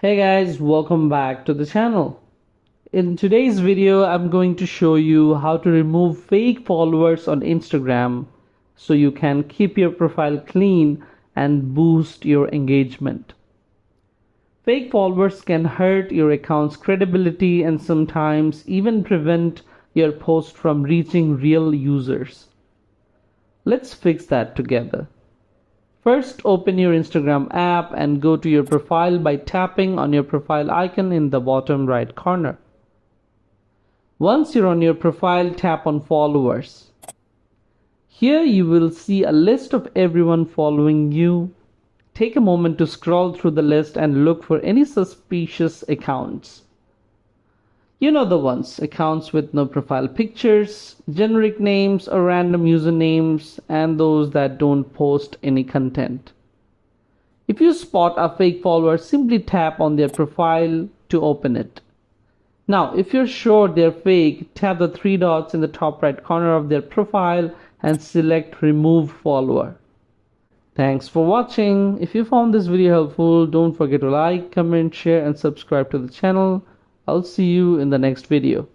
Hey guys, welcome back to the channel. In today's video, I'm going to show you how to remove fake followers on Instagram so you can keep your profile clean and boost your engagement. Fake followers can hurt your account's credibility and sometimes even prevent your post from reaching real users. Let's fix that together. First, open your Instagram app and go to your profile by tapping on your profile icon in the bottom right corner. Once you're on your profile, tap on Followers. Here you will see a list of everyone following you. Take a moment to scroll through the list and look for any suspicious accounts. You know the ones, accounts with no profile pictures, generic names or random usernames, and those that don't post any content. If you spot a fake follower, simply tap on their profile to open it. Now, if you're sure they're fake, tap the three dots in the top right corner of their profile and select Remove Follower. Thanks for watching. If you found this video helpful, don't forget to like, comment, share, and subscribe to the channel. I'll see you in the next video.